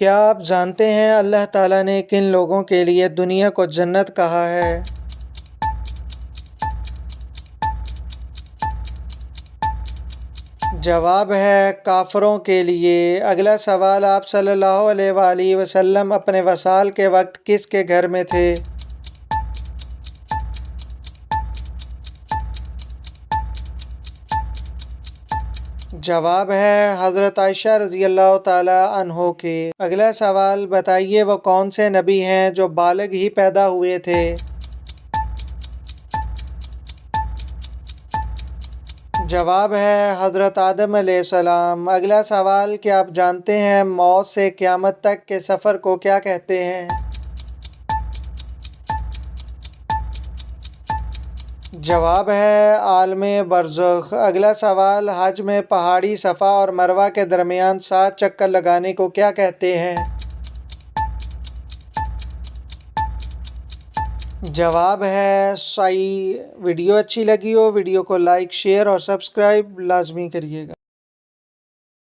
کیا آپ جانتے ہیں اللہ تعالیٰ نے کن لوگوں کے لیے دنیا کو جنت کہا ہے؟ جواب ہے کافروں کے لیے۔ اگلا سوال، آپ صلی اللہ علیہ وآلہ وسلم اپنے وصال کے وقت کس کے گھر میں تھے؟ جواب ہے حضرت عائشہ رضی اللہ تعالیٰ عنہ کے۔ اگلا سوال، بتائیے وہ کون سے نبی ہیں جو بالغ ہی پیدا ہوئے تھے؟ جواب ہے حضرت آدم علیہ السلام۔ اگلا سوال، کیا آپ جانتے ہیں موت سے قیامت تک کے سفر کو کیا کہتے ہیں؟ جواب ہے عالم برزخ۔ اگلا سوال، حج میں پہاڑی صفا اور مروہ کے درمیان 7 چکر لگانے کو کیا کہتے ہیں؟ جواب ہے سعی۔ ویڈیو اچھی لگی ہو ویڈیو کو لائک، شیئر اور سبسکرائب لازمی کریے گا۔